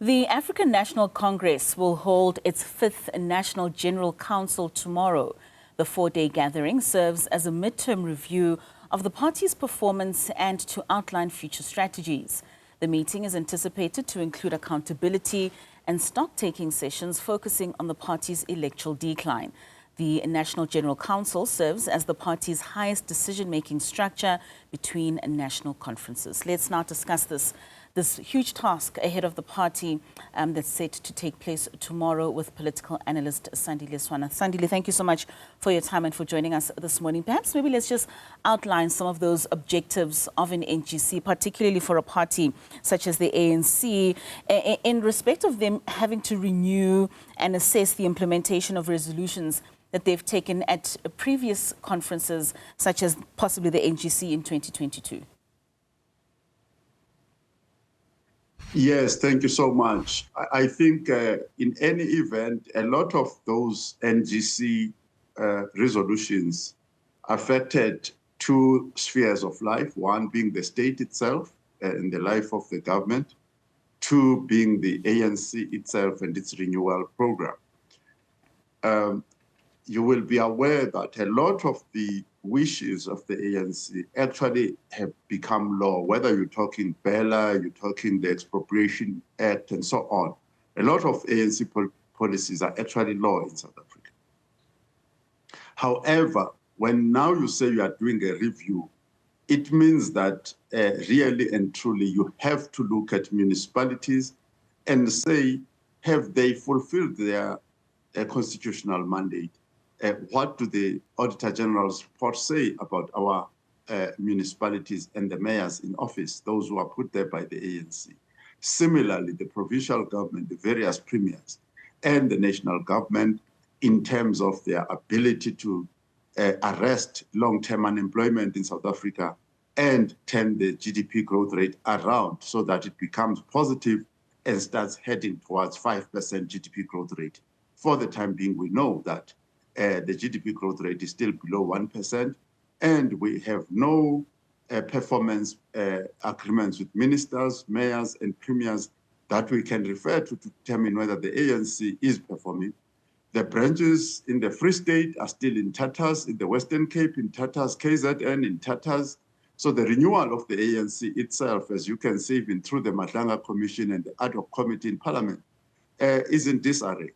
The African National Congress will hold its 5th National General Council tomorrow. The 4-day gathering serves as a midterm review of the party's performance and to outline future strategies. The meeting is anticipated to include accountability and stock-taking sessions focusing on the party's electoral decline. The National General Council serves as the party's highest decision-making structure between national conferences. Let's now discuss this huge task ahead of the party that's set to take place tomorrow with political analyst Sandile Swana. Sandile, thank you so much for your time and for joining us this morning. Perhaps maybe let's just outline some of those objectives of an NGC, particularly for a party such as the ANC, in respect of them having to renew and assess the implementation of resolutions that they've taken at previous conferences, such as possibly the NGC in 2022. Yes, thank you so much. I think in any event, a lot of those NGC resolutions affected two spheres of life, one being the state itself and the life of the government, two being the ANC itself and its renewal program. You will be aware that a lot of the wishes of the ANC actually have become law, whether you're talking Bella, you're talking the Expropriation Act, and so on. A lot of ANC policies are actually law in South Africa. However, when now you say you are doing a review, it means that really and truly you have to look at municipalities and say, have they fulfilled their constitutional mandate? What do the Auditor General's report say about our municipalities and the mayors in office, those who are put there by the ANC? Similarly, the provincial government, the various premiers, and the national government in terms of their ability to arrest long-term unemployment in South Africa and turn the GDP growth rate around so that it becomes positive and starts heading towards 5% GDP growth rate. For the time being, we know that the GDP growth rate is still below 1%, and we have no performance agreements with ministers, mayors, and premiers that we can refer to determine whether the ANC is performing. The branches in the Free State are still in tatters, in the Western Cape in tatters, KZN in tatters. So the renewal of the ANC itself, as you can see, even through the Matlanga Commission and the ad hoc committee in Parliament, is in disarray.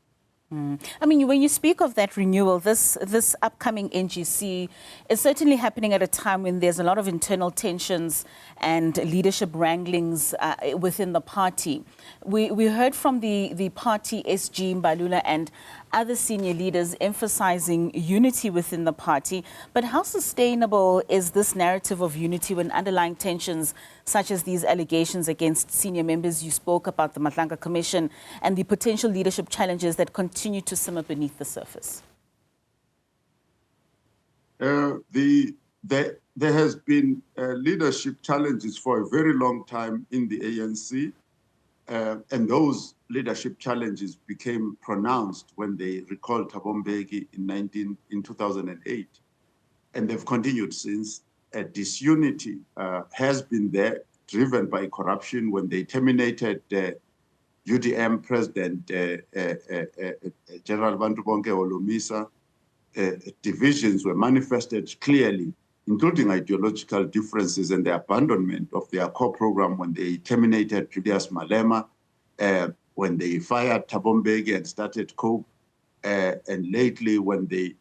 I mean, when you speak of that renewal, this upcoming NGC is certainly happening at a time when there's a lot of internal tensions and leadership wranglings within the party. We heard from the party SG Mbalula and other senior leaders emphasizing unity within the party. But how sustainable is this narrative of unity when underlying tensions such as these allegations against senior members? You spoke about the Matlanga Commission and the potential leadership challenges that continue to simmer beneath the surface. There has been leadership challenges for a very long time in the ANC. And those leadership challenges became pronounced when they recalled Thabo Mbeki in 2008. And they've continued since. Disunity has been there, driven by corruption when they terminated UDM President General Bantu-Bonke Holomisa. Divisions were manifested clearly, including ideological differences and the abandonment of their core program when they terminated Julius Malema, when they fired Thabo Mbeki and started COPE, and lately when they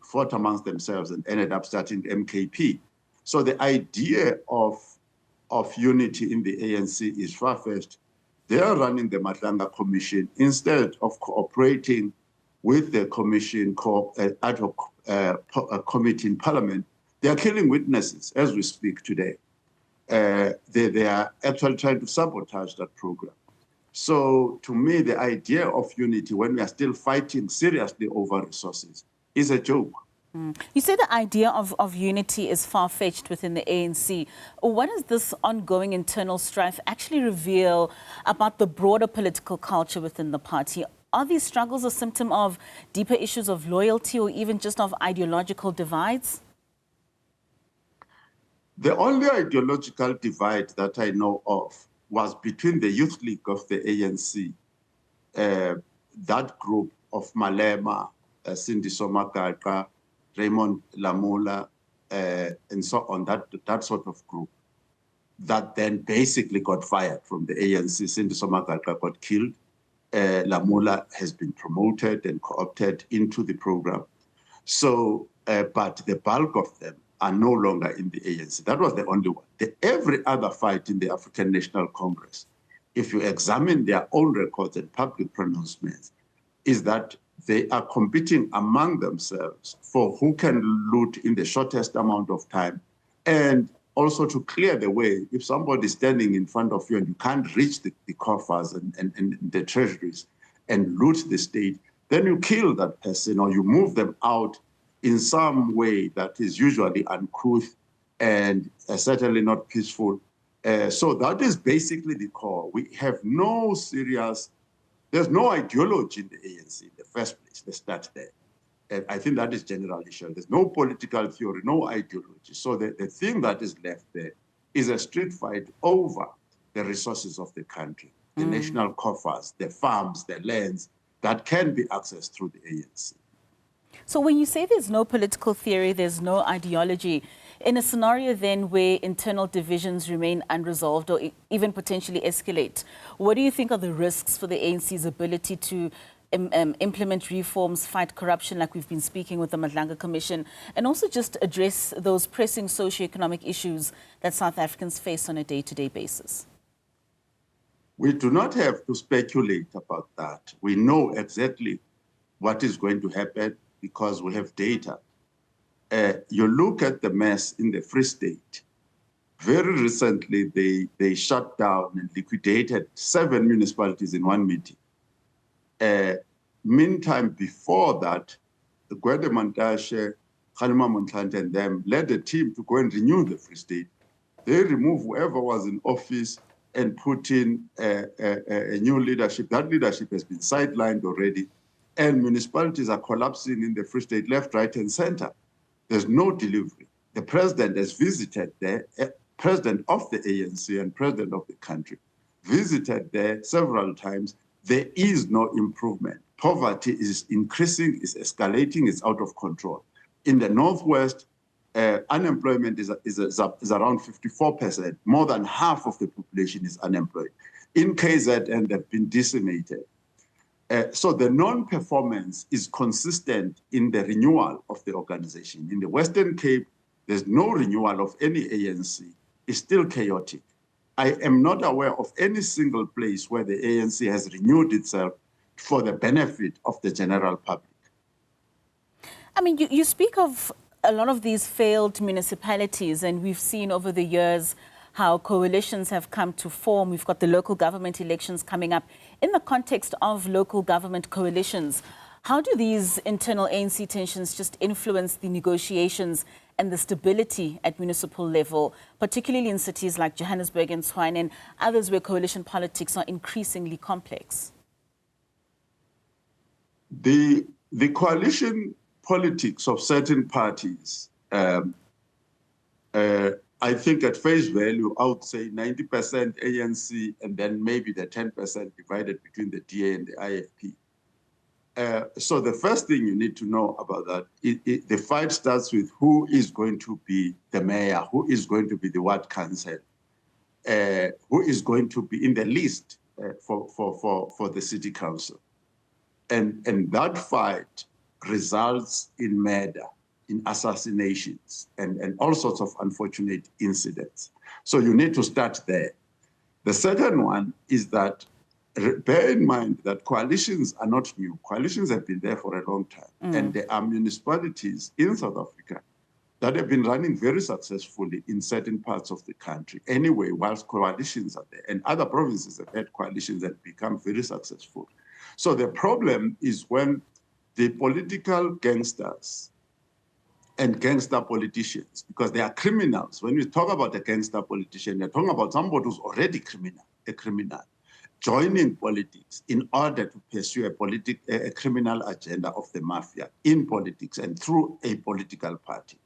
fought amongst themselves and ended up starting MKP. So the idea of unity in the ANC is far-fetched. They are running the Matlanga Commission instead of cooperating with the commission ad hoc committee in Parliament. They are killing witnesses as we speak today. They are actually trying to sabotage that program. So to me, the idea of unity when we are still fighting seriously over resources is a joke. You say the idea of unity is far-fetched within the ANC. What does this ongoing internal strife actually reveal about the broader political culture within the party? Are these struggles a symptom of deeper issues of loyalty or even just of ideological divides? The only ideological divide that I know of was between the Youth League of the ANC, that group of Malema, Sandile Swana, Raymond Lamula, and so on, that sort of group, that then basically got fired from the ANC. Sandile Swana got killed. Lamula has been promoted and co-opted into the program. So, but the bulk of them are no longer in the ANC. That was the only one. Every other fight in the African National Congress, if you examine their own records and public pronouncements, is that they are competing among themselves for who can loot in the shortest amount of time, and also to clear the way. If somebody is standing in front of you and you can't reach the coffers and the treasuries and loot the state, then you kill that person or you move them out in some way that is usually uncouth and certainly not peaceful. So that is basically the core. We have no serious, there's no ideology in the ANC in the first place. Let's start there. And I think that is generally sure. There's no political theory, no ideology. So the thing that is left there is a street fight over the resources of the country, the national coffers, the farms, the lands that can be accessed through the ANC. So when you say there's no political theory, there's no ideology, in a scenario then where internal divisions remain unresolved or even potentially escalate, what do you think are the risks for the ANC's ability to implement reforms, fight corruption like we've been speaking with the Madlanga Commission, and also just address those pressing socio-economic issues that South Africans face on a day-to-day basis? We do not have to speculate about that. We know exactly what is going to happen because we have data. You look at the mess in the Free State. Very recently, they shut down and liquidated 7 municipalities in one meeting. Meantime, before that, the Gwede Mantashe, Kgalema Motlanthe and them led a team to go and renew the Free State. They removed whoever was in office and put in a new leadership. That leadership has been sidelined already, and municipalities are collapsing in the Free State, left, right, and center. There's no delivery. The president has visited there, president of the ANC and president of the country, visited there several times. There is no improvement. Poverty is increasing, is escalating, is out of control. In the Northwest, unemployment is around 54%. More than half of the population is unemployed. In KZN, they've been decimated. So the non-performance is consistent in the renewal of the organization. In the Western Cape, there's no renewal of any ANC. It's still chaotic. I am not aware of any single place where the ANC has renewed itself for the benefit of the general public. I mean, you speak of a lot of these failed municipalities, and we've seen over the years how coalitions have come to form. We've got the local government elections coming up. In the context of local government coalitions, how do these internal ANC tensions just influence the negotiations and the stability at municipal level, particularly in cities like Johannesburg and Tshwane and others where coalition politics are increasingly complex? The coalition politics of certain parties, I think at face value, I would say 90% ANC and then maybe the 10% divided between the DA and the IFP. So the first thing you need to know about that, the fight starts with who is going to be the mayor, who is going to be the ward council, who is going to be in the list for the city council. And that fight results in murder, in assassinations, and all sorts of unfortunate incidents. So you need to start there. The second one is that bear in mind that coalitions are not new. Coalitions have been there for a long time. And there are municipalities in South Africa that have been running very successfully in certain parts of the country. Anyway, whilst coalitions are there, and other provinces have had coalitions that become very successful. So the problem is when the political gangsters and gangster politicians, because they are criminals. When we talk about a gangster politician, they're talking about somebody who's already a criminal, joining politics in order to pursue a criminal agenda of the mafia in politics and through a political party.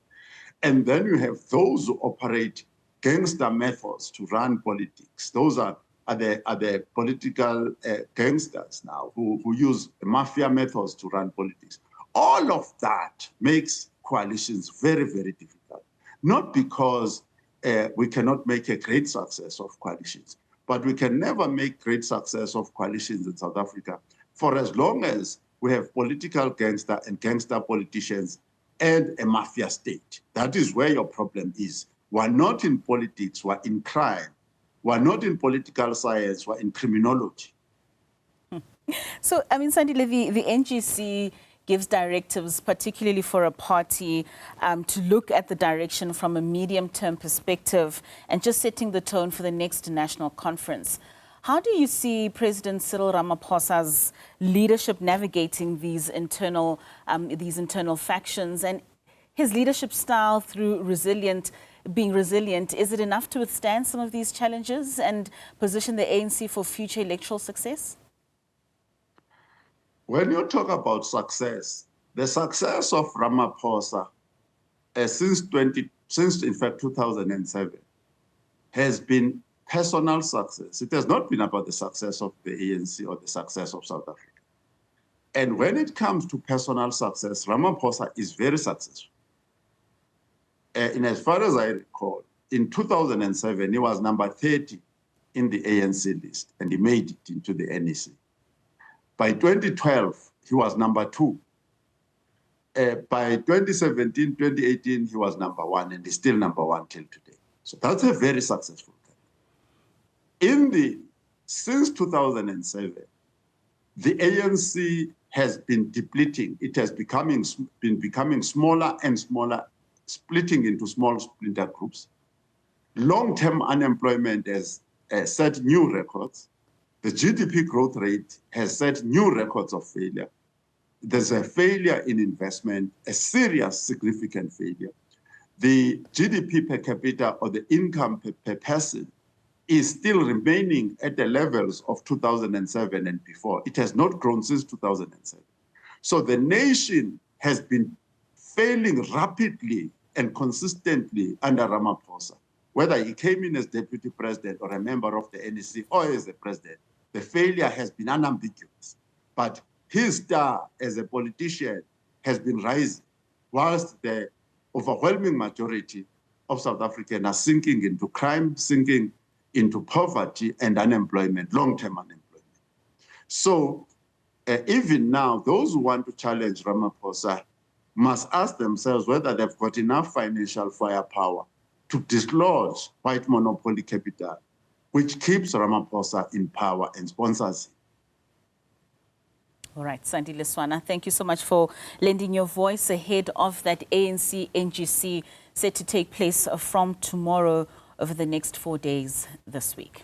And then you have those who operate gangster methods to run politics. Those are are the political gangsters now who use mafia methods to run politics. All of that makes coalitions very, very difficult. Not because we cannot make a great success of coalitions, but we can never make great success of coalitions in South Africa for as long as we have political gangster and gangster politicians and a mafia state. That is where your problem is. We're not in politics, we're in crime. We're not in political science, we're in criminology. So, I mean, Sandile, the NGC gives directives, particularly for a party, to look at the direction from a medium-term perspective and just setting the tone for the next national conference. How do you see President Cyril Ramaphosa's leadership navigating these internal factions, and his leadership style through being resilient? Is it enough to withstand some of these challenges and position the ANC for future electoral success? When you talk about success, the success of Ramaphosa since in fact 2007 has been personal success. It has not been about the success of the ANC or the success of South Africa. And when it comes to personal success, Ramaphosa is very successful. And as far as I recall, in 2007, he was number 30 in the ANC list, and he made it into the NEC. By 2012, he was number 2. By 2017, 2018, he was number 1, and he's still number 1 till today. So that's a very successful career. Since 2007, the ANC has been depleting. It has been becoming smaller and smaller, splitting into small splinter groups. Long-term unemployment has set new records. The GDP growth rate has set new records of failure. There's a failure in investment, a serious, significant failure. The GDP per capita, or the income per person, is still remaining at the levels of 2007 and before. It has not grown since 2007. So the nation has been failing rapidly and consistently under Ramaphosa. Whether he came in as deputy president or a member of the NEC or as the president, the failure has been unambiguous. But his star as a politician has been rising, whilst the overwhelming majority of South Africans are sinking into crime, sinking into poverty and unemployment, long-term unemployment. So even now, those who want to challenge Ramaphosa must ask themselves whether they've got enough financial firepower to dislodge white monopoly capital, which keeps Ramaphosa in power and sponsors him. All right, Sandile Swana, thank you so much for lending your voice ahead of that ANC NGC set to take place from tomorrow over the next 4 days this week.